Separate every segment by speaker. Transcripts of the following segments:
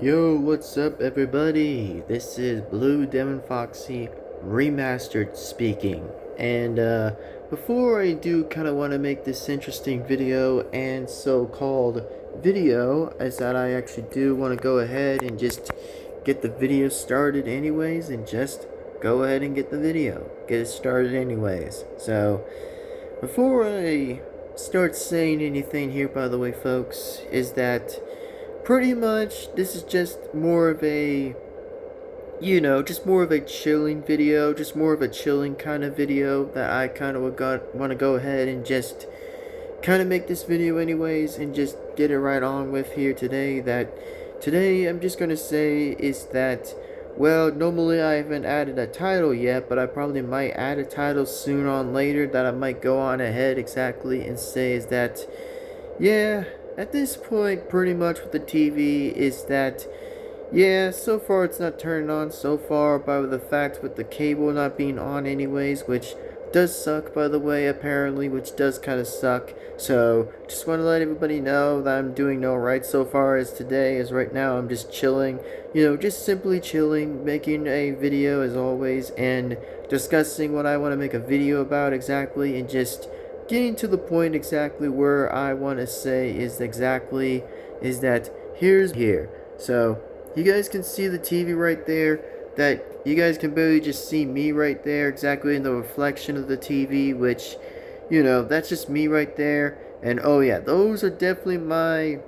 Speaker 1: Yo, what's up everybody? This is Blue Devin-Foxy Remastered speaking. And before I do kind of want to make this interesting video and so-called video, is that I actually do want to go ahead and just get the video started anyways, and just go ahead and get the video. Get it started anyways. So, before I start saying anything here, by the way, folks, is that pretty much this is just more of a, just more of a chilling video, just more of a chilling kind of video that I kind of want to go ahead and just kind of make this video anyways and just get it right on with here today. That today I'm just going to say is that, well, normally I haven't added a title yet, but I probably might add a title soon on later that I might go on ahead exactly and say is that, yeah, at this point, pretty much with the TV is that, yeah, so far it's not turned on so far, by the fact with the cable not being on anyways, which does suck, by the way, apparently, which does kind of suck. So, just want to let everybody know that I'm doing alright so far as today, as right now I'm just chilling, just simply chilling, making a video as always, and discussing what I want to make a video about exactly, and just getting to the point exactly where I want to say is that here's here. So, you guys can see the TV right there, that you guys can barely just see me right there exactly in the reflection of the TV, which, that's just me right there. And oh yeah, those are definitely my,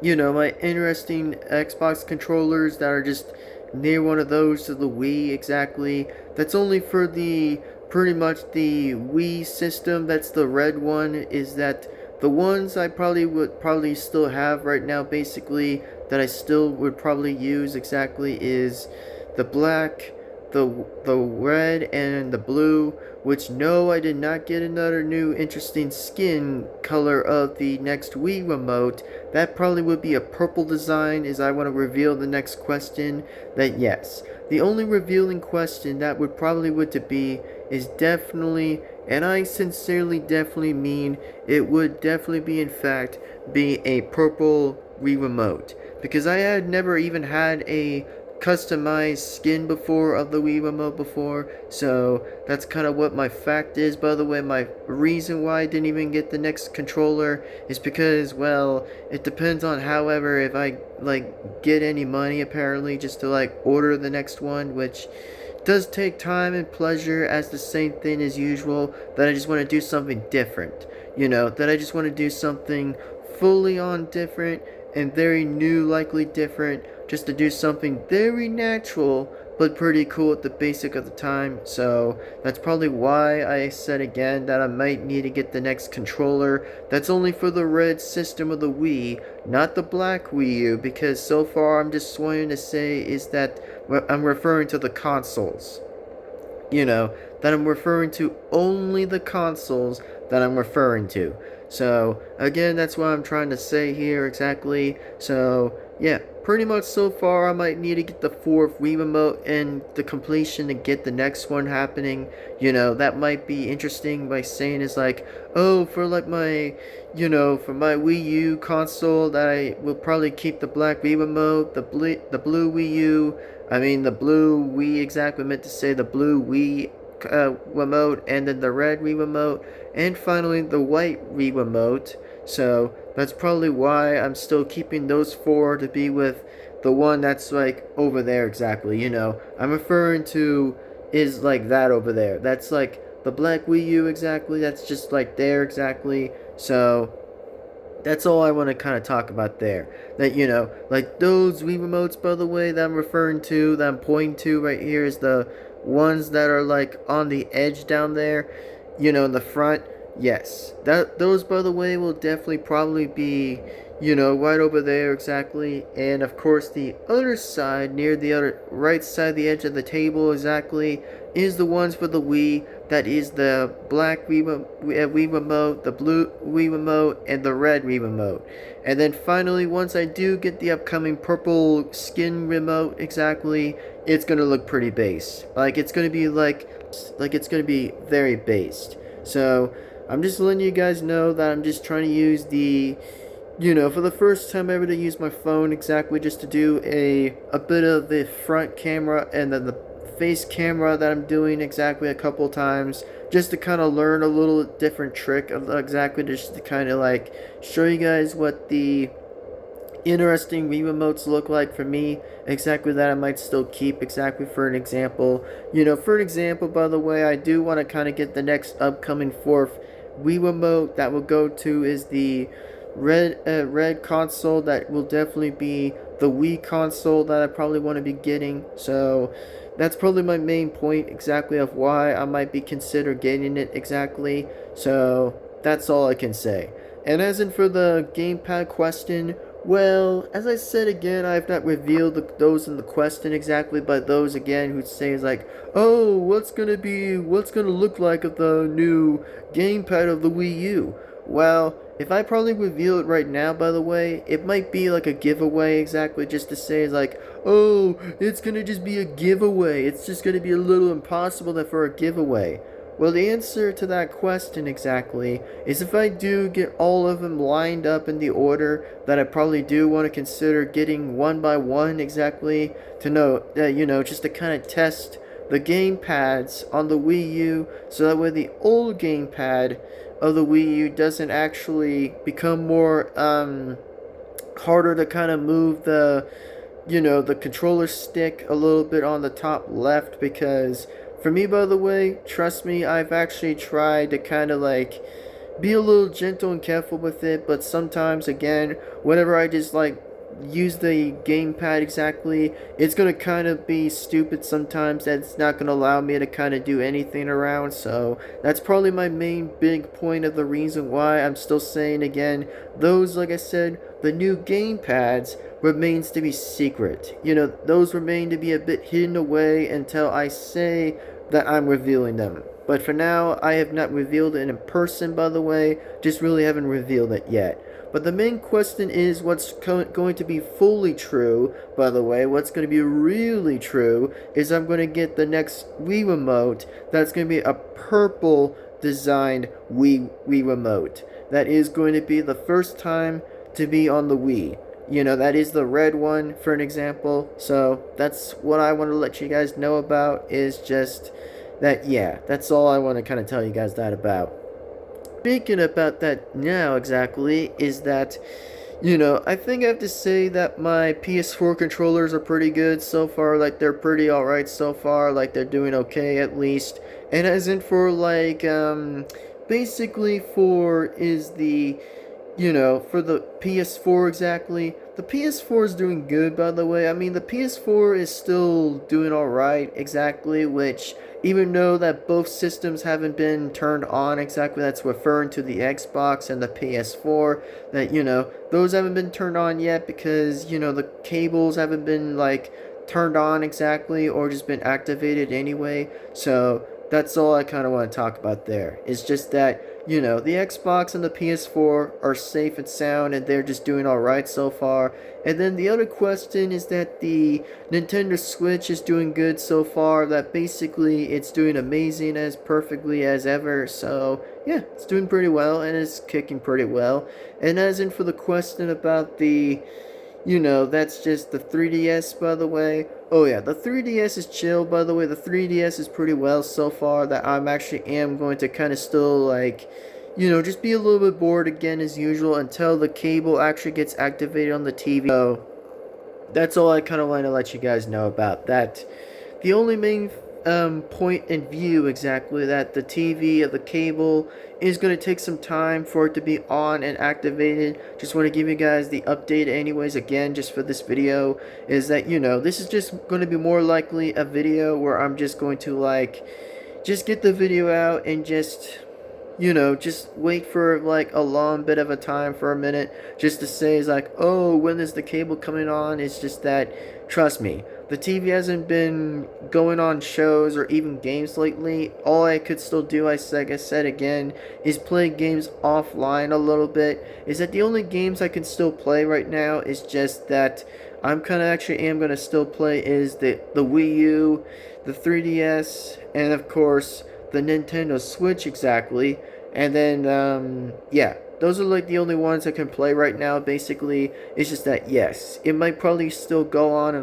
Speaker 1: my interesting Xbox controllers that are just near one of those to the Wii exactly. That's only for the pretty much the Wii system. That's the red one. Is that the ones I would still have right now basically, that I still would probably use exactly, is the black, the red, and the blue. Which, no, I did not get another new interesting skin color of the next Wii remote. That probably would be a purple design, as I want to reveal the next question. That, yes, the only revealing question that would to be is definitely, and I sincerely definitely mean, it would definitely be in fact be a purple Wii remote, because I had never even had a customized skin before of the Wii remote before. So that's kind of what my fact is. By the way, my reason why I didn't even get the next controller is because, well, it depends on, however, if I get any money apparently just to order the next one, which does take time and pleasure as the same thing as usual. That I just want to do something different, that I just want to do something fully on different and very new, likely different, just to do something very natural but pretty cool at the basic of the time. So that's probably why I said again that I might need to get the next controller. That's only for the red system of the Wii, not the black Wii U, because so far I'm just wanting to say is that I'm referring to the consoles. That I'm referring to only the consoles that I'm referring to. So, again, that's what I'm trying to say here exactly. So, yeah, pretty much so far I might need to get the fourth Wii remote and the completion to get the next one happening. That might be interesting by saying is oh, for my, for my Wii U console, that I will probably keep the black Wii remote, the blue Wii U, the blue Wii, exactly meant to say the blue Wii remote, and then the red Wii remote, and finally the white Wii remote. So that's probably why I'm still keeping those four to be with the one that's over there exactly. I'm referring to is that over there. That's the black Wii U exactly. That's just there exactly. So that's all I want to kind of talk about there. That, those Wii remotes, by the way, that I'm referring to, that I'm pointing to right here, is the ones that are on the edge down there, in the front. Yes, those, by the way, will definitely probably be, right over there exactly. And of course, the other side, near the other right side, the edge of the table exactly, is the ones for the Wii. That is the black Wii remote, the blue Wii remote, and the red Wii remote. And then finally, once I do get the upcoming purple skin remote exactly, it's gonna look pretty base. It's gonna be it's gonna be very based. So I'm just letting you guys know that I'm just trying to use the for the first time ever to use my phone exactly just to do a bit of the front camera and then the face camera that I'm doing exactly a couple times just to kind of learn a little different trick of exactly just to kind of like show you guys what the interesting Wii remotes look like for me. Exactly that I might still keep exactly for an example. For an example, by the way, I do want to kind of get the next upcoming fourth Wii remote that will go to is the red console that will definitely be the Wii console that I probably want to be getting. So that's probably my main point exactly of why I might be consider getting it exactly. So that's all I can say. And as in for the gamepad question, well, as I said again, I have not revealed those in the question exactly, but those again who say is like, oh, what's gonna look like of the new gamepad of the Wii U? Well, if I probably reveal it right now, by the way, it might be like a giveaway exactly just to say like, oh, it's gonna just be a giveaway. It's just gonna be a little impossible for a giveaway. Well, the answer to that question exactly is if I do get all of them lined up in the order that I probably do want to consider getting one by one exactly to know that, just to kind of test the game pads on the Wii U so that way the old gamepad of the Wii U doesn't actually become more harder to kind of move the controller stick a little bit on the top left because for me, by the way, trust me, I've actually tried to kind of like be a little gentle and careful with it, but sometimes again, whenever I just like use the gamepad exactly, it's gonna kind of be stupid sometimes that it's not gonna allow me to kind of do anything around. So that's probably my main big point of the reason why I'm still saying again, those, like I said, the new gamepads remains to be secret. Those remain to be a bit hidden away until I say that I'm revealing them. But for now, I have not revealed it in person, by the way, just really haven't revealed it yet. But the main question is what's going to be fully true, by the way, what's going to be really true is I'm going to get the next Wii remote that's going to be a purple designed Wii remote. That is going to be the first time to be on the Wii. That is the red one for an example. So that's what I want to let you guys know about is just that, yeah, that's all I want to kind of tell you guys that about. Speaking about that now exactly is that, I think I have to say that my PS4 controllers are pretty good so far. Like, they're pretty alright so far. Like, they're doing okay at least. And as in for, like, basically for is the for the PS4 exactly. The PS4 is doing good, by the way. I mean, the PS4 is still doing alright, exactly, which, even though that both systems haven't been turned on exactly, that's referring to the Xbox and the PS4, that, those haven't been turned on yet because, the cables haven't been, like, turned on exactly or just been activated anyway. So, that's all I kind of want to talk about there. It's just that, the Xbox and the PS4 are safe and sound and they're just doing alright so far. And then the other question is that the Nintendo Switch is doing good so far, that basically it's doing amazing as perfectly as ever. So, yeah, it's doing pretty well and it's kicking pretty well. And as in for the question about the that's just the 3DS, by the way. Oh yeah, the 3DS is chill, by the way. The 3DS is pretty well so far that I'm actually am going to kind of still, like, just be a little bit bored again as usual until the cable actually gets activated on the TV. So, that's all I kind of want to let you guys know about that. The only main point in view exactly that the TV of the cable is going to take some time for it to be on and activated. Just want to give you guys the update anyways again just for this video is that this is just going to be more likely a video where I'm just going to like just get the video out and just just wait for like a long bit of a time for a minute just to say is like, oh, when is the cable coming on? It's just that, trust me, the TV hasn't been going on shows or even games lately. All I could still do, like I said again, is play games offline a little bit. Is that the only games I can still play right now is just that I'm kind of actually am going to still play is the Wii U, the 3DS, and of course the Nintendo Switch exactly. And then, yeah, those are like the only ones I can play right now. Basically, it's just that yes, it might probably still go on,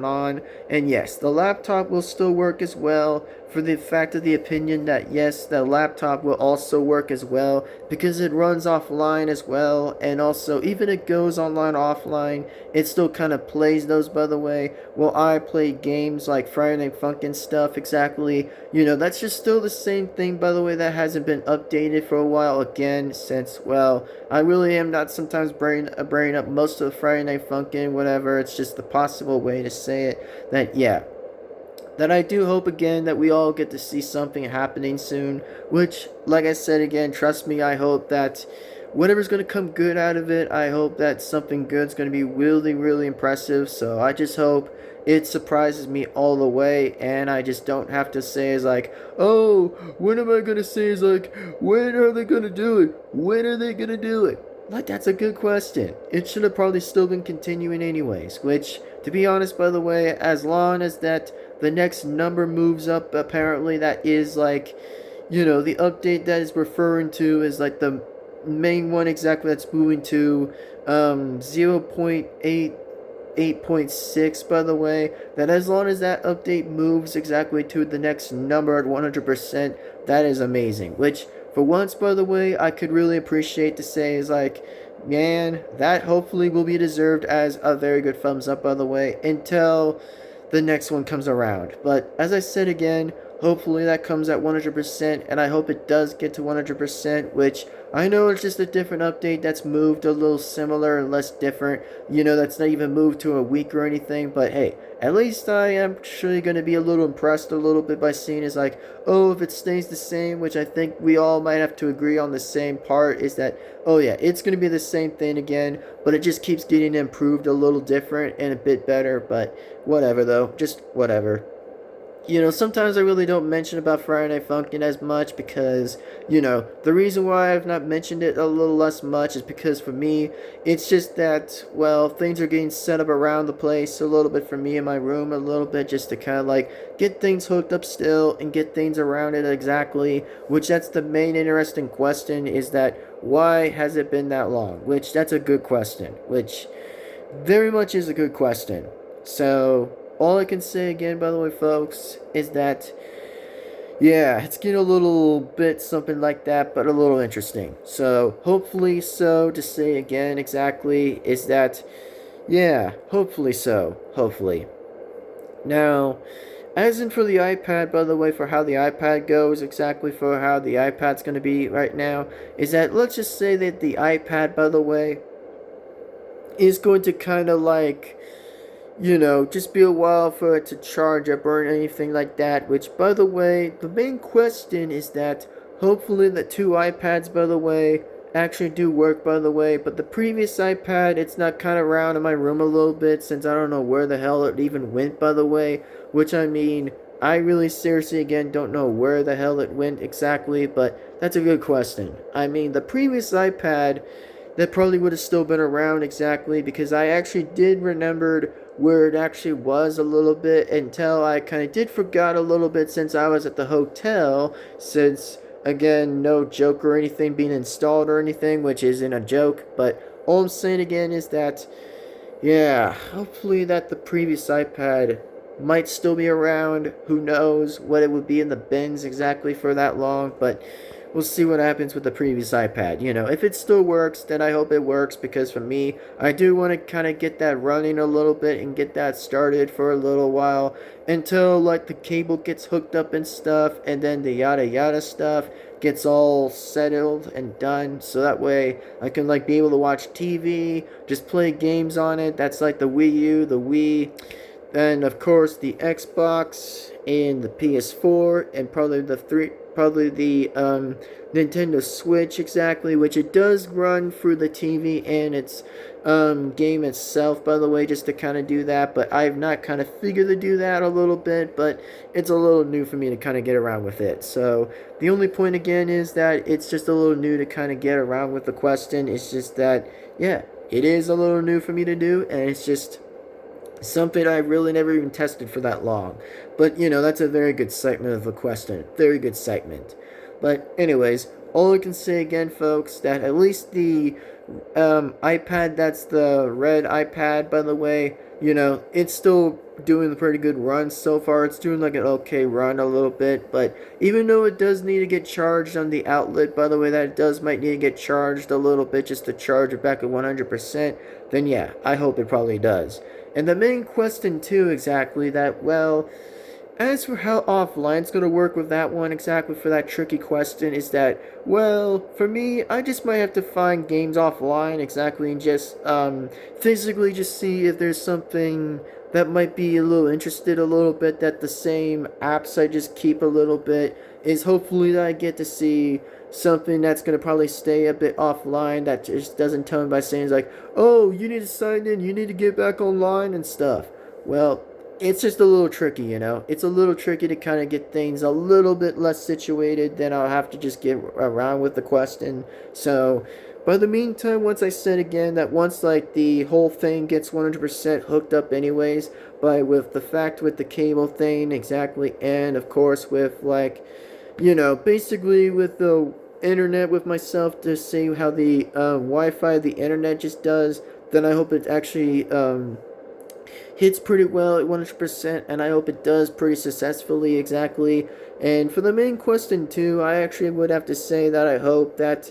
Speaker 1: and yes, the laptop will still work as well. For the fact of the opinion that yes, the laptop will also work as well because it runs offline as well, and also even it goes online offline, it still kind of plays those. By the way, while I play games like Friday Night Funkin' stuff, exactly, that's just still the same thing. By the way, that hasn't been updated for a while again since well. I really am not sometimes brain up most of the Friday Night Funkin', whatever. It's just the possible way to say it. That yeah, that I do hope again that we all get to see something happening soon. Which, like I said again, trust me, I hope that whatever's going to come good out of it, I hope that something good's going to be really, really impressive. So I just hope it surprises me all the way, and I just don't have to say is like, oh, when am I going to say is like, when are they going to do it? When are they going to do it? Like, that's a good question. It should have probably still been continuing anyways, which, to be honest, by the way, as long as that the next number moves up, apparently that is like, the update that is referring to is like the main one exactly that's moving to 0.8.6, by the way, that as long as that update moves exactly to the next number at 100%, that is amazing. Which, for once, by the way, I could really appreciate to say is like, man, that hopefully will be deserved as a very good thumbs up, by the way, until the next one comes around. But as I said again, hopefully that comes at 100%, and I hope it does get to 100%, which I know it's just a different update that's moved a little similar and less different. That's not even moved to a week or anything, but hey, at least I am actually going to be a little impressed a little bit by seeing is like, oh, if it stays the same, which I think we all might have to agree on the same part, is that, oh yeah, it's going to be the same thing again, but it just keeps getting improved a little different and a bit better, but whatever though, just whatever. Sometimes I really don't mention about Friday Night Funkin' as much because, the reason why I've not mentioned it a little less much is because for me, it's just that, well, things are getting set up around the place a little bit for me in my room a little bit just to kind of like get things hooked up still and get things around it exactly, which that's the main interesting question is that why has it been that long? Which that's a good question, which very much is a good question. So, all I can say again, by the way, folks, is that, yeah, it's getting a little bit something like that, but a little interesting. So, hopefully so, to say again exactly, is that, yeah, hopefully so, hopefully. Now, as in for the iPad, by the way, for how the iPad goes, exactly for how the iPad's going to be right now, is that, let's just say that the iPad, by the way, is going to kind of like just be a while for it to charge up or anything like that. Which, by the way, the main question is that hopefully the two iPads, by the way, actually do work, by the way. But the previous iPad, it's not kind of around in my room a little bit since I don't know where the hell it even went, by the way. Which, I mean, I really seriously, again, don't know where the hell it went exactly, but that's a good question. I mean, the previous iPad, that probably would have still been around exactly because I actually did remembered where it actually was a little bit until I kind of did forgot a little bit since I was at the hotel since again no joke or anything being installed or anything which isn't a joke but all I'm saying again is that yeah hopefully that the previous iPad might still be around. Who knows what it would be in the bins exactly for that long, but we'll see what happens with the previous iPad. If it still works, then I hope it works because for me, I do want to kind of get that running a little bit and get that started for a little while until like the cable gets hooked up and stuff and then the yada yada stuff gets all settled and done so that way I can like be able to watch TV, just play games on it. That's like the Wii U, the Wii, then of course the Xbox and the PS4 and probably the Nintendo Switch exactly, which it does run through the TV and its game itself, by the way, just to kind of do that. But I've not kind of figured to do that a little bit, but it's a little new for me to kind of get around with it. So the only point again is that it's just a little new to kind of get around with the question. It's just that, yeah, it is a little new for me to do, and it's just something I really never even tested for that long. But, that's a very good segment of a question. Very good segment. But anyways, all I can say again, folks, that at least the iPad, that's the red iPad, by the way, it's still doing a pretty good run so far. It's doing like an okay run a little bit, but even though it does need to get charged on the outlet, by the way, that it does might need to get charged a little bit just to charge it back at 100%, then yeah, I hope it probably does. And the main question too, exactly, that, well, as for how offline it's going to work with that one, exactly for that tricky question, is that, well, for me, I just might have to find games offline, exactly, and just, physically just see if there's something that might be a little interested a little bit, that the same apps I just keep a little bit, is hopefully that I get to see something that's going to probably stay a bit offline, that just doesn't tell me by saying, like, oh, you need to sign in, you need to get back online and stuff. Well, it's just a little tricky, It's a little tricky to kind of get things a little bit less situated. Then I'll have to just get around with the question. So, by the meantime, once I said again that once like the whole thing gets 100% hooked up anyways, but with the fact with the cable thing exactly, and of course with like, basically with the internet with myself to see how the Wi-Fi, the internet just does, then I hope it actually hits pretty well at 100%, and I hope it does pretty successfully, exactly. And for the main question too, I actually would have to say that I hope that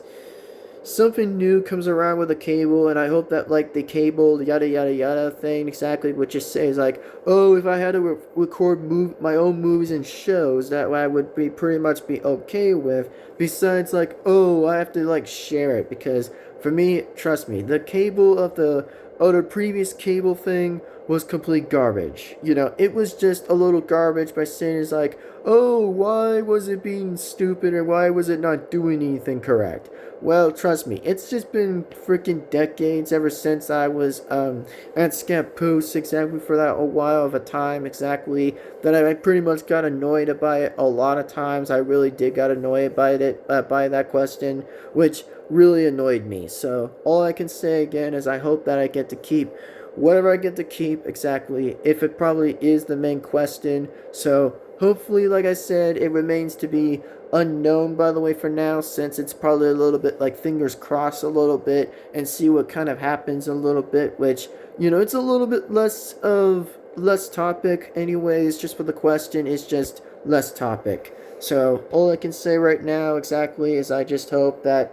Speaker 1: something new comes around with a cable, and I hope that like the cable yada yada yada thing exactly, which just says like, oh, if I had to record my own movies and shows, that I would be pretty much be okay with. Besides like, oh, I have to like share it, because for me, trust me, the cable of the other previous cable thing was complete garbage. It was just a little garbage by saying it's like, oh, why was it being stupid, or why was it not doing anything correct? Well, trust me, it's just been freaking decades ever since I was at Scampoose, exactly for that a while of a time, exactly, that I pretty much got annoyed by it a lot of times. I really did got annoyed by it, by that question, which really annoyed me. So all I can say again is I hope that I get to keep whatever I get to keep, exactly, if it probably is the main question. So hopefully, like I said, it remains to be unknown, by the way, for now, since it's probably a little bit like fingers crossed a little bit and see what kind of happens a little bit, which, it's a little bit less topic anyways, just for the question is just less topic. So all I can say right now exactly is I just hope that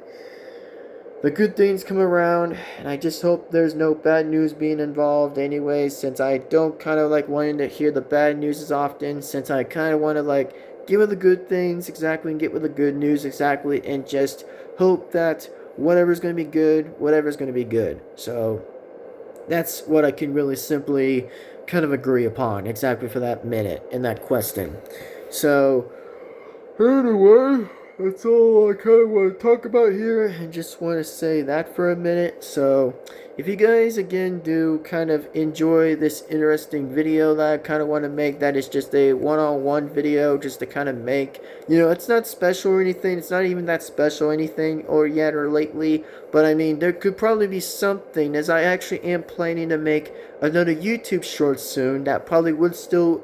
Speaker 1: the good things come around, and I just hope there's no bad news being involved anyway, since I don't kind of like wanting to hear the bad news as often, since I kind of want to like get with the good things exactly and get with the good news exactly, and just hope that whatever's going to be good, whatever's going to be good. So that's what I can really simply kind of agree upon exactly for that minute in that question. So anyway, that's all I kind of want to talk about here, and just want to say that for a minute. So, if you guys again do kind of enjoy this interesting video that I kind of want to make, that is just a one-on-one video just to kind of make, it's not special or anything, it's not even that special anything or yet or lately, but I mean, there could probably be something, as I actually am planning to make another YouTube short soon that probably would still,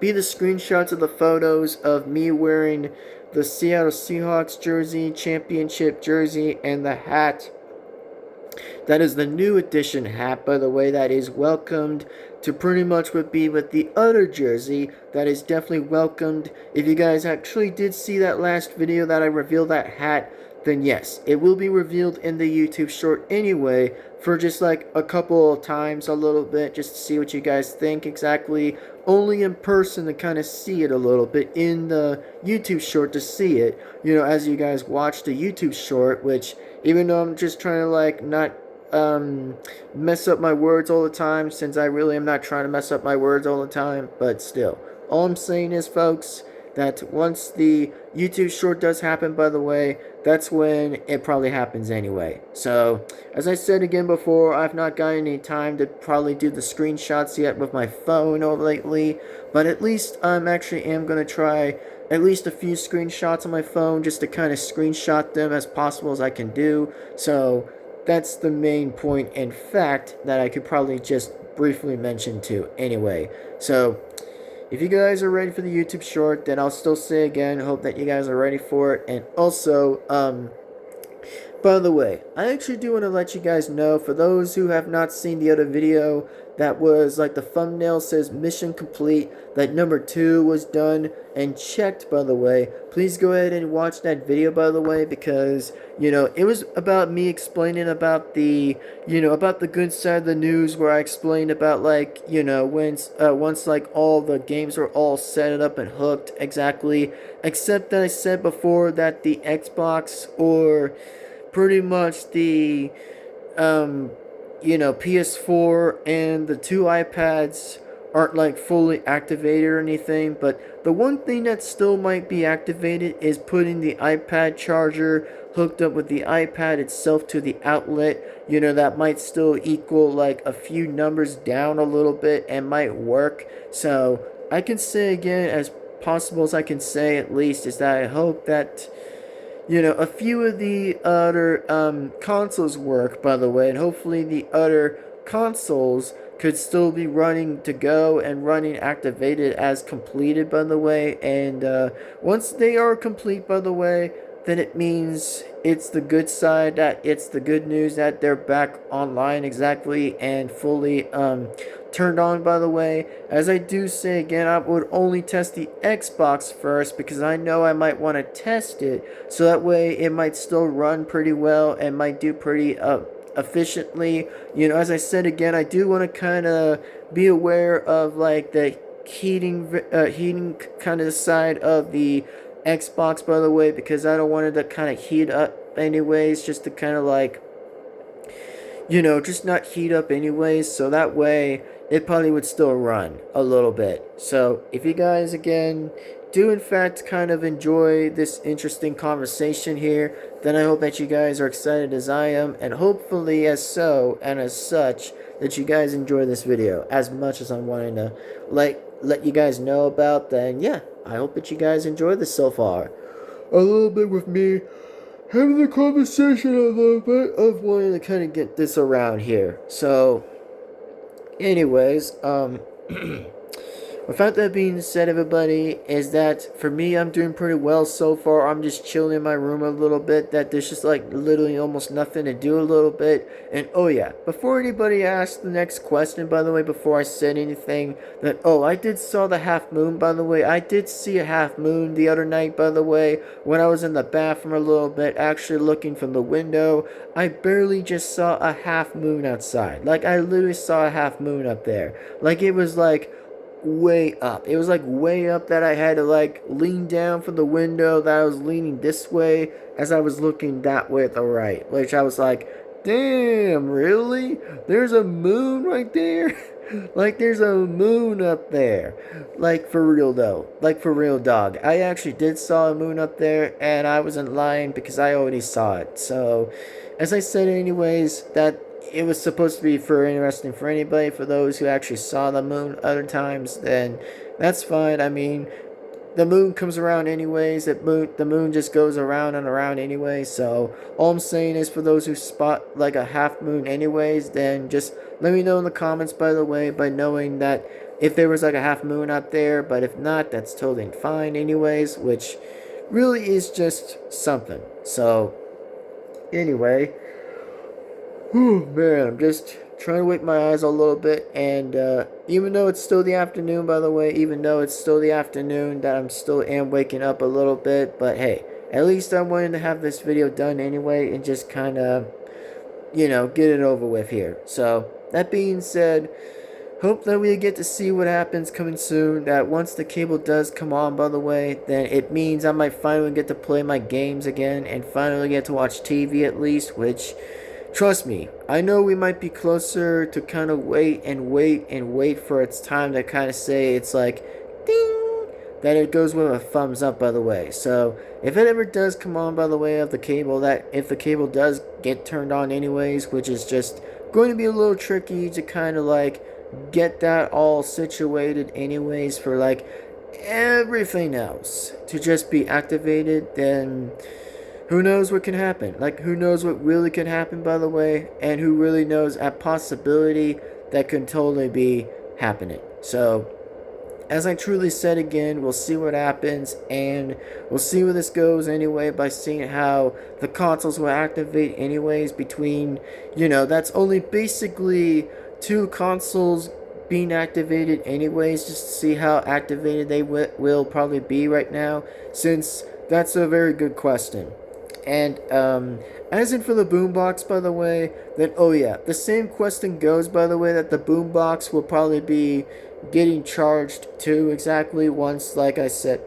Speaker 1: be the screenshots of the photos of me wearing the Seattle Seahawks jersey, championship jersey, and the hat. That is the new edition hat, by the way, that is welcomed to pretty much would be with the other jersey. That is definitely welcomed. If you guys actually did see that last video that I revealed that hat, then yes, it will be revealed in the YouTube short anyway, for just like a couple of times a little bit, just to see what you guys think exactly. Only in person to kind of see it a little bit in the YouTube short to see it, as you guys watch the YouTube short, which even though I'm just trying to like not mess up my words all the time, since I really am not trying to mess up my words all the time, but still, all I'm saying is, folks, that once the YouTube short does happen, by the way, that's when it probably happens anyway. So, as I said again before, I've not gotten any time to probably do the screenshots yet with my phone or lately, but at least I'm actually am going to try at least a few screenshots on my phone just to kind of screenshot them as possible as I can do. So, that's the main point and fact that I could probably just briefly mention too anyway. So, if you guys are ready for the YouTube short, then I'll still say again, hope that you guys are ready for it. And also, by the way, I actually do want to let you guys know, for those who have not seen the other video, that was like the thumbnail says mission complete, that number 2 was done and checked, by the way. Please go ahead and watch that video, by the way, because, you know, it was about me explaining about the, you know, about the good side of the news, where I explained about, like, you know, when, once, like, all the games are all set up and hooked, exactly, except that I said before that the Xbox, or pretty much the you know, PS4 and the 2 iPads aren't like fully activated or anything, but the one thing that still might be activated is putting the iPad charger hooked up with the iPad itself to the outlet. You know, that might still equal like a few numbers down a little bit and might work. So I can say again, as possible as I can say at least, is that I hope that, you know, a few of the other consoles work, by the way, and hopefully the other consoles could still be running to go and running activated as completed, by the way. And once they are complete, by the way, then it means it's the good side, that it's the good news that they're back online exactly and fully turned on, by the way. As I do say again, I would only test the Xbox first, because I know I might want to test it, so that way it might still run pretty well and might do pretty efficiently. You know, as I said again, I do want to kind of be aware of like the heating kind of side of the Xbox, by the way, because I don't want it to kind of heat up anyways, just to kind of like, you know, just not heat up anyways, so that way it probably would still run a little bit. So if you guys again do in fact kind of enjoy this interesting conversation here, then I hope that you guys are excited as I am, and hopefully as so and as such that you guys enjoy this video as much as I'm wanting to like let you guys know about. Then yeah, I hope that you guys enjoy this so far. A little bit with me having the conversation, a little bit of wanting to kind of get this around here. So anyways, without that being said, everybody, is that for me, I'm doing pretty well so far. I'm just chilling in my room a little bit. That there's just like literally almost nothing to do a little bit. And oh yeah, before anybody asks the next question, by the way, before I said anything, that oh, I did saw the half moon, by the way. I did see a half moon the other night, by the way, when I was in the bathroom a little bit, actually looking from the window. I barely just saw a half moon outside. Like I literally saw a half moon up there. Like it was like way up. It was like way up that I had to like lean down from the window, that I was leaning this way as I was looking that way at the right. Which I was like, damn, really? There's a moon right there? Like there's a moon up there. Like for real though. Like for real, dog. I actually did saw a moon up there, and I wasn't lying because I already saw it. So as I said anyways, that it was supposed to be for interesting for anybody. For those who actually saw the moon other times, then that's fine. I mean, the moon comes around anyways. The moon just goes around and around anyway. So all I'm saying is, for those who spot like a half moon anyways, then just let me know in the comments, by the way, by knowing that if there was like a half moon out there. But if not, that's totally fine anyways, which really is just something. So anyway, whew, man, I'm just trying to wake my eyes a little bit, and even though it's still the afternoon, by the way, even though it's still the afternoon, that I'm still am waking up a little bit, but hey, at least I'm wanting to have this video done anyway, and just kind of, you know, get it over with here. So, that being said, hope that we get to see what happens coming soon. That once the cable does come on, by the way, then it means I might finally get to play my games again, and finally get to watch TV at least, which, trust me, I know we might be closer to kind of wait and wait and wait for its time to kind of say it's like, ding, that it goes with a thumbs up, by the way. So, if it ever does come on, by the way, of the cable, that if the cable does get turned on anyways, which is just going to be a little tricky to kind of like get that all situated anyways, for like everything else to just be activated, then who knows what can happen? Like, who knows what really can happen, by the way, and who really knows a possibility that can totally be happening. So, as I truly said again, we'll see what happens, and we'll see where this goes anyway by seeing how the consoles will activate anyways between, that's only basically two consoles being activated anyways, just to see how activated they will probably be right now, since that's a very good question. And as in for the boombox, by the way, then oh yeah, the same question goes, by the way, that the boombox will probably be getting charged too, exactly once, like I said,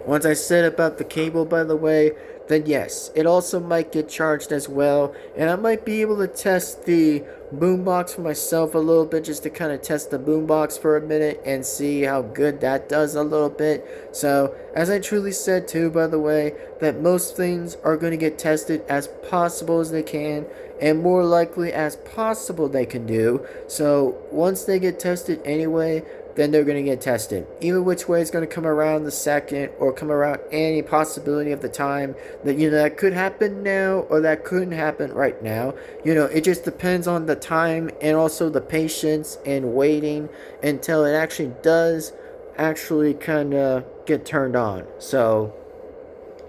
Speaker 1: once I said about the cable, by the way, then yes, it also might get charged as well, and I might be able to test the boombox for myself a little bit, just to kind of test the boombox for a minute and see how good that does a little bit. So, as I truly said too, by the way, that most things are going to get tested as possible as they can, and more likely as possible they can do. So, once they get tested anyway, then they're going to get tested. Either which way is going to come around the second, or come around any possibility of the time that, that could happen now, or that couldn't happen right now. It just depends on the time, and also the patience and waiting until it actually does actually kind of get turned on. So,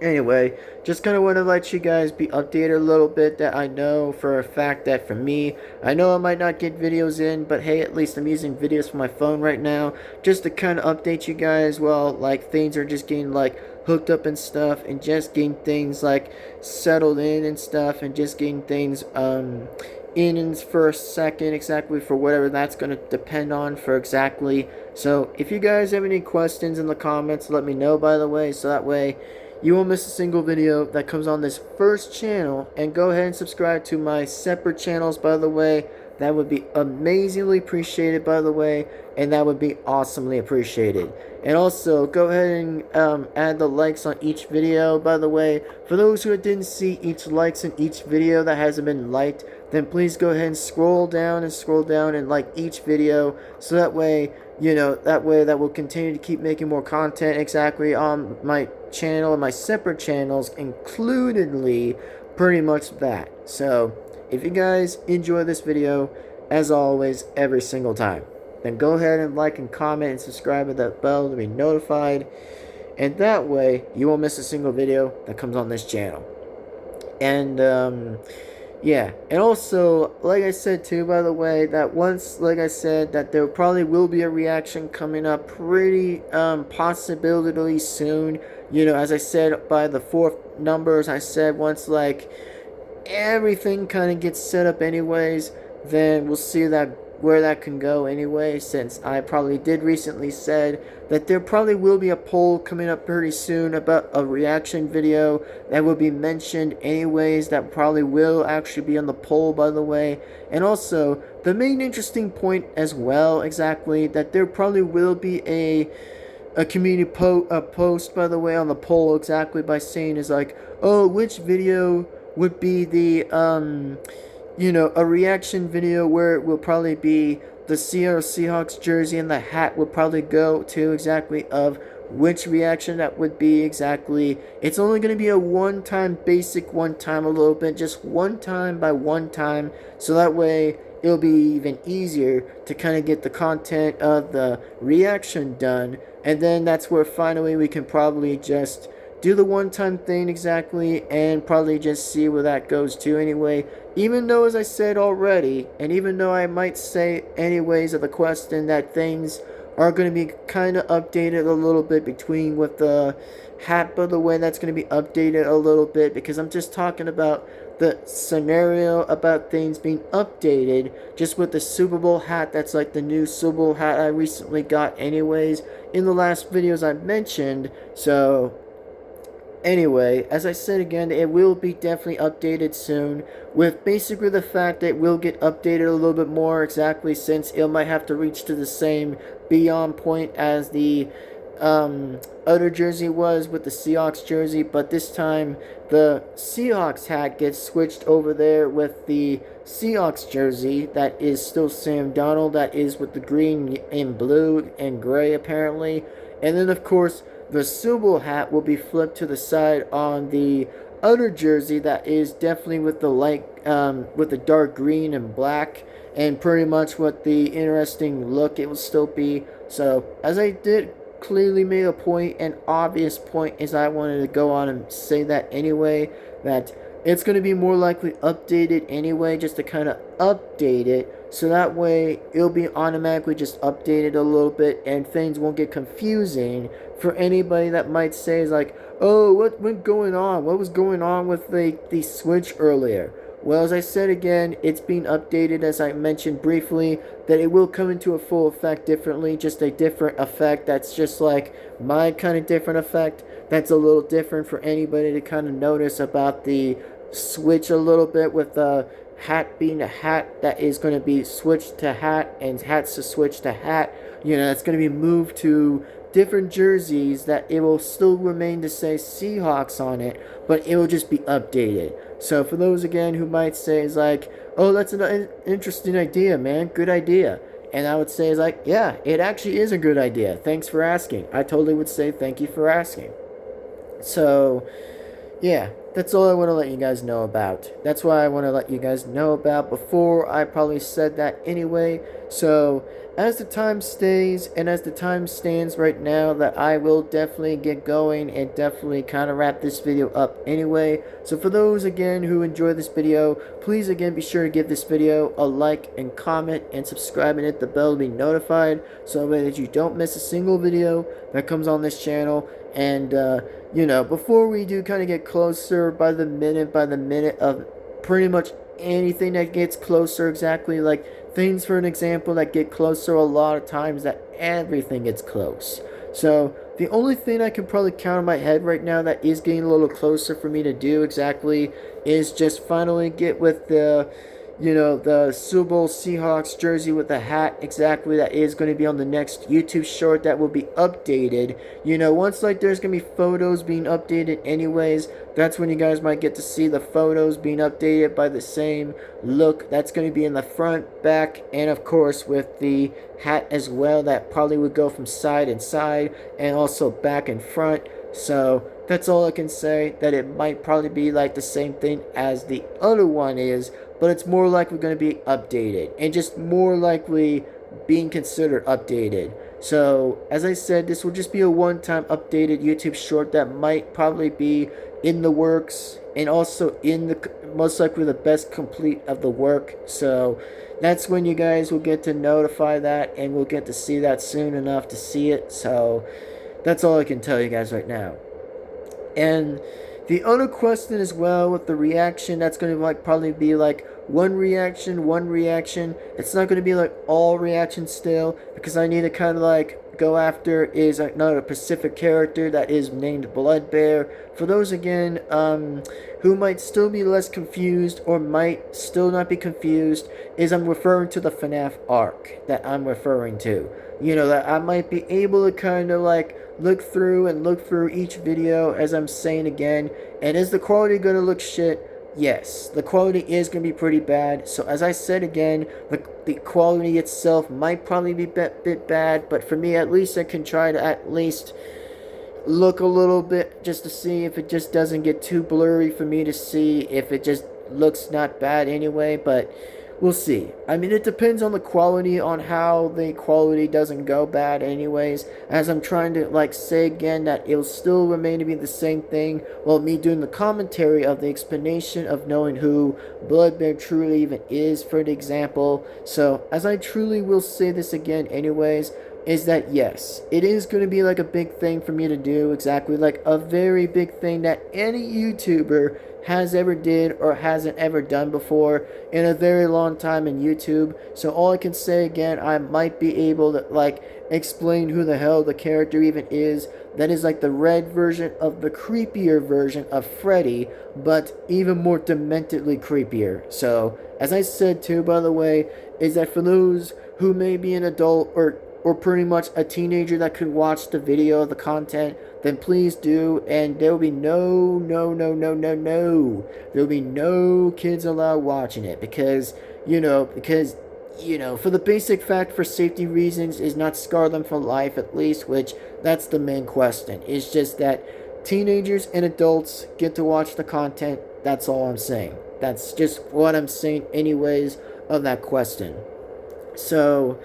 Speaker 1: anyway, just kind of want to let you guys be updated a little bit, that I know for a fact that for me, I know I might not get videos in, but hey, at least I'm using videos from my phone right now, just to kind of update you guys while, like, things are just getting, like, hooked up and stuff, and just getting things, like, settled in and stuff, and just getting things, in for a second, exactly for whatever that's going to depend on for exactly. So, if you guys have any questions in the comments, let me know, by the way, so that way you won't miss a single video that comes on this first channel. And go ahead and subscribe to my separate channels, by the way. That would be amazingly appreciated, by the way, and that would be awesomely appreciated. And also, go ahead and add the likes on each video, by the way. For those who didn't see each likes in each video that hasn't been liked, then please go ahead and scroll down and like each video, so that way, that will continue to keep making more content exactly on my channel and my separate channels, includedly pretty much that. So, if you guys enjoy this video, as always, every single time, then go ahead and like and comment and subscribe with that bell to be notified, and that way you won't miss a single video that comes on this channel. And yeah, and also, like I said too, by the way, that once, like I said, that there probably will be a reaction coming up pretty possibility soon. As I said, by the fourth numbers, I said once, like, everything kind of gets set up anyways, then we'll see that where that can go anyway, since I probably did recently said that there probably will be a poll coming up pretty soon about a reaction video that will be mentioned anyways, that probably will actually be on the poll, by the way. And also, the main interesting point as well, exactly, that there probably will be a community post, by the way, on the poll, exactly, by saying is like, oh, which video would be the a reaction video where it will probably be the Seattle Seahawks jersey, and the hat will probably go to exactly of which reaction that would be exactly. It's only going to be a one-time, basic one-time a little bit, just one time by one time, so that way it'll be even easier to kind of get the content of the reaction done, and then that's where finally we can probably just do the one-time thing exactly, and probably just see where that goes to anyway. Even though, as I said already, and even though I might say anyways of the question that things are going to be kind of updated a little bit between with the hat, by the way, that's going to be updated a little bit, because I'm just talking about the scenario about things being updated just with the Super Bowl hat. That's like the new Super Bowl hat I recently got anyways in the last videos I mentioned. So anyway, as I said again, it will be definitely updated soon, with basically the fact that it will get updated a little bit more exactly, since it might have to reach to the same beyond point as the other jersey was with the Seahawks jersey, but this time the Seahawks hat gets switched over there with the Seahawks jersey that is still Sam Darnold, that is with the green and blue and gray apparently. And then of course the Super Bowl hat will be flipped to the side on the other jersey that is definitely with the light with the dark green and black and pretty much what the interesting look it will still be. So as I did clearly made a point, an obvious point, is I wanted to go on and say that anyway, that it's going to be more likely updated anyway, just to kind of update it, so that way it'll be automatically just updated a little bit and things won't get confusing for anybody that might say is like, oh, what went going on? What was going on with the Switch earlier? Well, as I said again, it's being updated, as I mentioned briefly, that it will come into a full effect differently, just a different effect that's just like my kind of different effect. That's a little different for anybody to kind of notice about the Switch a little bit, with the hat being a hat that is going to be switched to hat, and hats to switch to hat. You know, it's going to be moved to different jerseys, that it will still remain to say Seahawks on it, but it will just be updated. So for those again who might say is like, oh, that's an interesting idea, man, good idea. And I would say is like, yeah, it actually is a good idea. Thanks for asking. I totally would say thank you for asking. So yeah, that's all I want to let you guys know about. That's why I want to let you guys know about before I probably said that anyway. So as the time stays and as the time stands right now, that I will definitely get going and definitely kind of wrap this video up anyway. So for those again who enjoy this video, please again be sure to give this video a like and comment and subscribe and hit the bell to be notified, so that you don't miss a single video that comes on this channel. And you know, before we do kind of get closer by the minute of pretty much anything that gets closer, exactly like things, for an example, that get closer a lot of times, that everything gets close. So the only thing I can probably count on my head right now that is getting a little closer for me to do exactly is just finally get with the, you know, the Super Bowl Seahawks jersey with the hat exactly that is going to be on the next YouTube short that will be updated. You know, once like there's going to be photos being updated anyways, that's when you guys might get to see the photos being updated by the same look. That's going to be in the front, back, and of course with the hat as well, that probably would go from side and side and also back and front. So that's all I can say, that it might probably be like the same thing as the other one is, but it's more likely going to be updated and just more likely being considered updated. So as I said, this will just be a one-time updated YouTube short that might probably be in the works, and also in the most likely the best complete of the work. So that's when you guys will get to notify that, and we'll get to see that soon enough to see it. So that's all I can tell you guys right now. And the other question as well with the reaction, that's going to like probably be like one reaction. It's not going to be like all reactions still, because I need to kind of like go after is another Pacific character that is named Bloodbear. For those again who might still be less confused or might still not be confused, is I'm referring to the FNAF arc that I'm referring to. You know, that I might be able to kind of like look through each video, as I'm saying again. And is the quality going to look shit? Yes, the quality is going to be pretty bad. So as I said again, the quality itself might probably be a bit bad, but for me at least I can try to at least look a little bit just to see if it just doesn't get too blurry for me to see if it just looks not bad anyway. But we'll see. I mean, it depends on the quality, on how the quality doesn't go bad anyways, as I'm trying to like say again that it'll still remain to be the same thing while me doing the commentary of the explanation of knowing who Bloodbear truly even is, for an example. So as I truly will say this again anyways, is that yes, it is going to be like a big thing for me to do, exactly like a very big thing that any YouTuber has ever did or hasn't ever done before in a very long time in YouTube. So all I can say again, I might be able to like explain who the hell the character even is. That is like the red version of the creepier version of Freddy, but even more dementedly creepier. So as I said too, by the way, is that for those who may be an adult or pretty much a teenager that could watch the video of the content, then please do, and there will be no, there will be no kids allowed watching it, because, you know, for the basic fact, for safety reasons, is not scar them for life at least, which that's the main question. It's just that teenagers and adults get to watch the content. That's all I'm saying. That's just what I'm saying anyways. of that question. So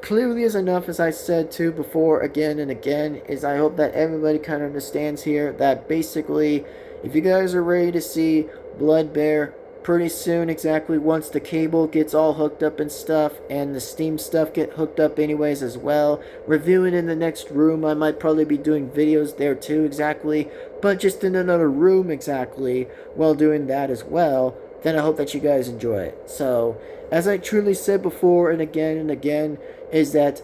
Speaker 1: clearly is enough, as I said too before, again and again, is I hope that everybody kind of understands here that basically, if you guys are ready to see Blood Bear pretty soon, exactly once the cable gets all hooked up and stuff, and the Steam stuff get hooked up anyways as well, reviewing in the next room. I might probably be doing videos there too, exactly, but just in another room exactly, while doing that as well. Then I hope that you guys enjoy it. So, as I truly said before and again, is that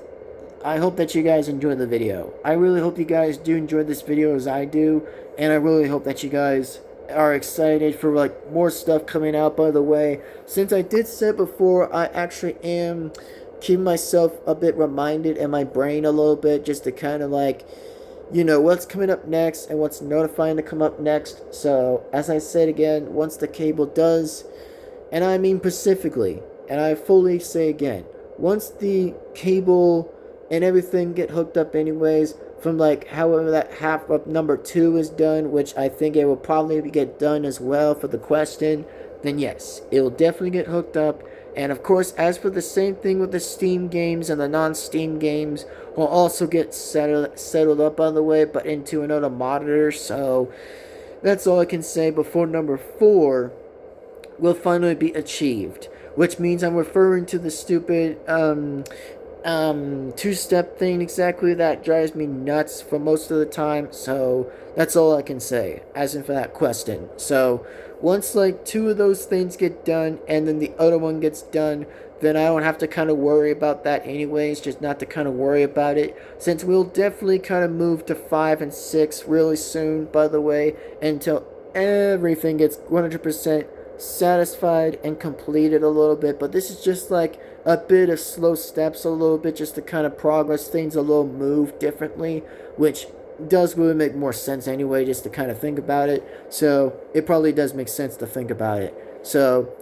Speaker 1: I hope that you guys enjoy the video. I really hope you guys do enjoy this video as I do, and I really hope that you guys are excited for like more stuff coming out. By the way, since I did say before, I actually am keeping myself a bit reminded in my brain a little bit, just to kind of like, you know, what's coming up next and what's notifying to come up next. So as I said again, once the cable does, and I mean specifically, and I fully say again, once the cable and everything get hooked up anyways, from like however that half of number 2 is done, which I think it will probably get done as well for the question, then yes, it will definitely get hooked up. And of course, as for the same thing with the Steam games and the non-Steam games, will also get settled up on the way, but into another monitor. So that's all I can say before number 4 will finally be achieved, which means I'm referring to the stupid two-step thing exactly that drives me nuts for most of the time. So that's all I can say as in for that question. So once like 2 of those things get done and then the other one gets done, then I don't have to kind of worry about that anyways, just not to kind of worry about it, since we'll definitely kind of move to 5 and 6 really soon, by the way, until everything gets 100% satisfied and completed a little bit. But this is just like a bit of slow steps a little bit, just to kind of progress things a little, move differently, which does really make more sense anyway, just to kind of think about it. So it probably does make sense to think about it. So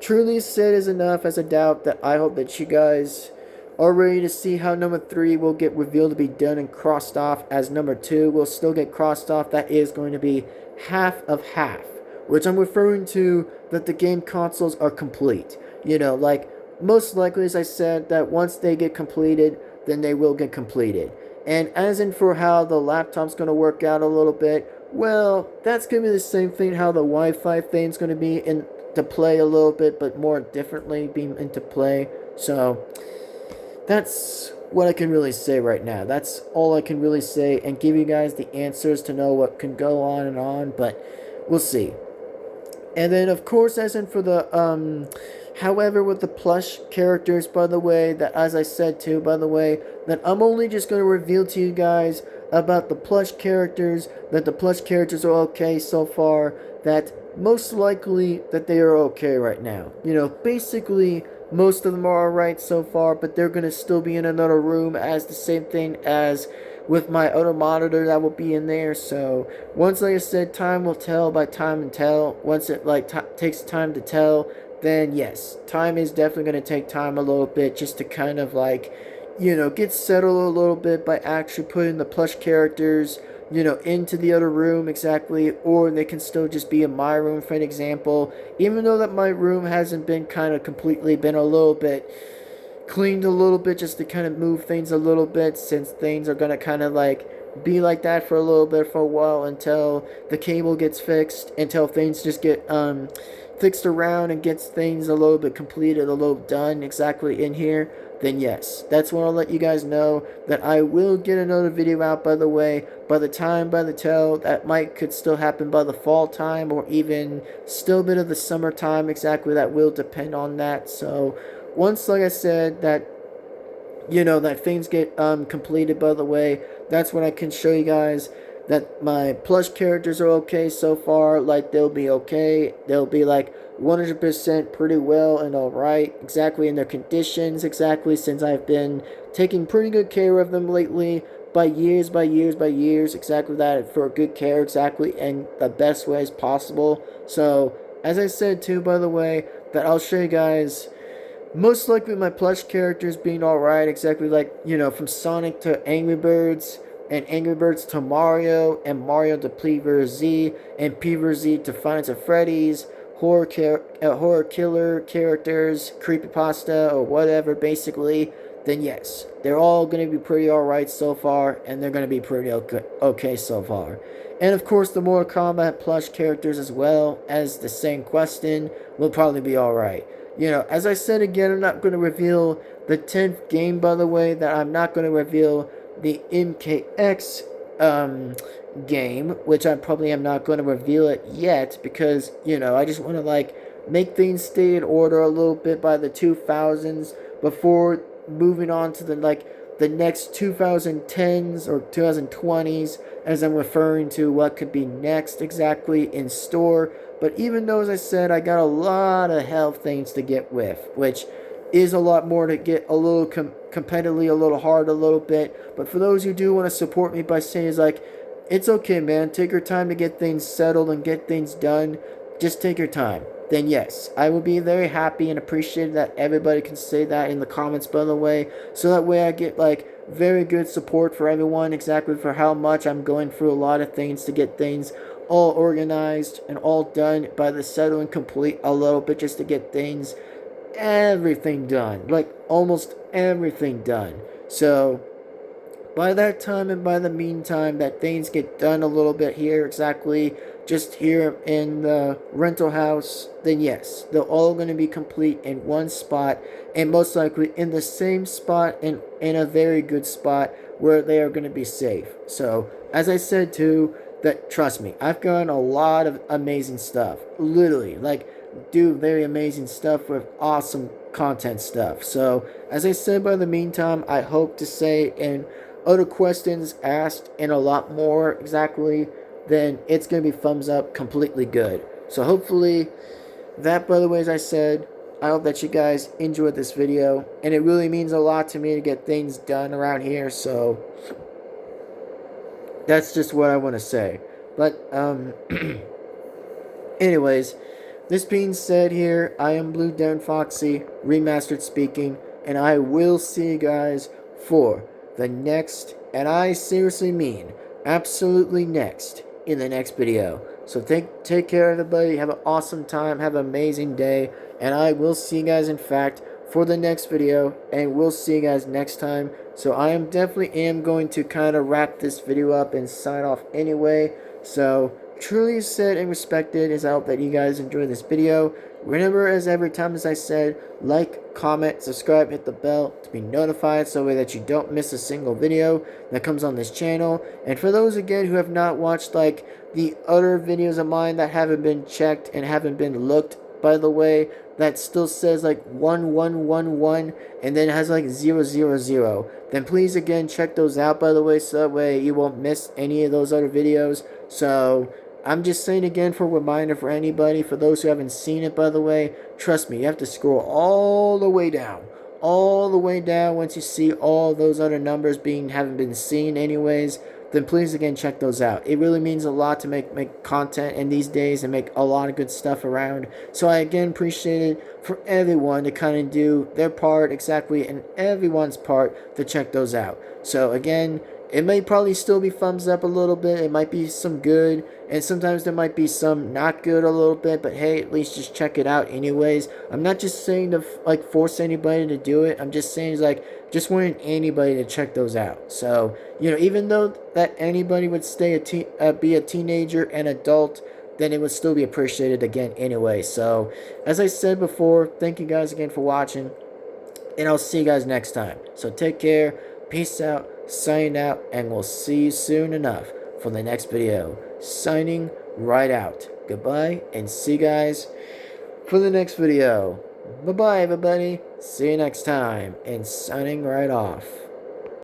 Speaker 1: truly said is enough as a doubt that I hope that you guys are ready to see how number 3 will get revealed to be done and crossed off, as number 2 will still get crossed off. That is going to be half of half, which I'm referring to that the game consoles are complete. You know, like, most likely, as I said, that once they get completed, then they will get completed. And as in for how the laptop's going to work out a little bit, well, that's going to be the same thing how the Wi-Fi thing's going to be into play a little bit, but more differently being into play. So that's what I can really say right now. That's all I can really say and give you guys the answers to know what can go on and on, but we'll see. And then, of course, as in for the, however, with the plush characters, by the way, that, as I said too, by the way, that I'm only just going to reveal to you guys about the plush characters, that the plush characters are okay so far, that most likely that they are okay right now. You know, basically, most of them are alright so far, but they're going to still be in another room, as the same thing as with my other monitor that will be in there. So once, like I said, time will tell by time and tell. Once it like takes time to tell, then yes, time is definitely going to take time a little bit, just to kind of like, you know, get settled a little bit by actually putting the plush characters, you know, into the other room exactly, or they can still just be in my room, for an example, even though that my room hasn't been kind of completely been a little bit cleaned a little bit, just to kind of move things a little bit, since things are going to kind of like be like that for a little bit, for a while, until the cable gets fixed, until things just get fixed around and gets things a little bit completed, a little done exactly in here. Then yes, that's when I'll let you guys know that I will get another video out, by the way, by the tell, that could still happen by the fall time, or even still a bit of the summertime, exactly, that will depend on that. So once, like I said, that, you know, that things get completed, by the way, that's when I can show you guys that my plush characters are okay so far. Like, they'll be okay, they'll be like 100% pretty well and alright, exactly, in their conditions, exactly, since I've been taking pretty good care of them lately, by years, exactly, that, for good care, exactly, in the best ways possible. So as I said too, by the way, that I'll show you guys most likely my plush characters being alright, exactly, like, you know, from Sonic to Angry Birds, and Angry Birds to Mario, and Mario to P vs. Z, and P vs. Z to Five Nights at Freddy's, horror killer characters, creepypasta, or whatever, basically, then yes, they're all going to be pretty alright so far, and they're going to be pretty okay so far. And of course, the Mortal Kombat plush characters as well as the same question will probably be alright. You know, as I said again, I'm not going to reveal the 10th game, by the way, that I'm not going to reveal the MKX game, which I probably am not going to reveal it yet because, you know, I just want to like make things stay in order a little bit by the 2000s before moving on to the next 2010s or 2020s, as I'm referring to what could be next exactly in store. But even though, as I said, I got a lot of health things to get with, which is a lot more to get a little competitively, a little hard, a little bit. But for those who do want to support me by saying, is like, it's okay, man, take your time to get things settled and get things done, just take your time, then yes, I would be very happy and appreciate that everybody can say that in the comments, by the way, so that way I get like very good support for everyone exactly for how much I'm going through a lot of things to get things all organized and all done by the settling complete a little bit, just to get things, everything done, like almost everything done. So by that time and by the meantime that things get done a little bit here exactly just here in the rental house, then yes, they're all going to be complete in one spot, and most likely in the same spot and in a very good spot where they are going to be safe. So as I said too, that trust me, I've done a lot of amazing stuff, literally, like do very amazing stuff with awesome content stuff. So as I said, by the meantime, I hope to say in other questions asked and a lot more exactly, then it's going to be thumbs up, completely good. So hopefully that, by the way, as I said, I hope that you guys enjoyed this video, and it really means a lot to me to get things done around here, so that's just what I want to say. But anyways, this being said here, I am Blue Devin-Foxy, remastered speaking, and I will see you guys for the next, and I seriously mean absolutely next, in the next video. So take care, everybody. Have an awesome time. Have an amazing day. And I will see you guys, in fact, for the next video. And we'll see you guys next time. So I am definitely going to kind of wrap this video up and sign off anyway. So truly said and respected, is I hope that you guys enjoy this video. Remember, as every time as I said, like, comment, subscribe, hit the bell to be notified so that you don't miss a single video that comes on this channel. And for those again who have not watched like the other videos of mine that haven't been checked and haven't been looked, by the way, that still says like 1111 and then it has like 000, then please again check those out, by the way, so that way you won't miss any of those other videos. So I'm just saying again for a reminder for anybody, for those who haven't seen it, by the way, trust me, you have to scroll all the way down. All the way down once you see all those other numbers haven't been seen anyways, then please again check those out. It really means a lot to make content in these days and make a lot of good stuff around. So I again appreciate it for everyone to kind of do their part exactly, and everyone's part to check those out. So again, it may probably still be thumbs up a little bit. It might be some good, and sometimes there might be some not good a little bit, but hey, at least just check it out anyways. I'm not just saying to like force anybody to do it. I'm just saying like just wanting anybody to check those out. So, you know, even though that anybody would be a teenager and adult, then it would still be appreciated again anyway. So, as I said before, thank you guys again for watching, and I'll see you guys next time. So take care, peace out, signing out, and we'll see you soon enough for the next video. Signing right out. Goodbye, and see you guys for the next video. Bye-bye, everybody. See you next time, and signing right off.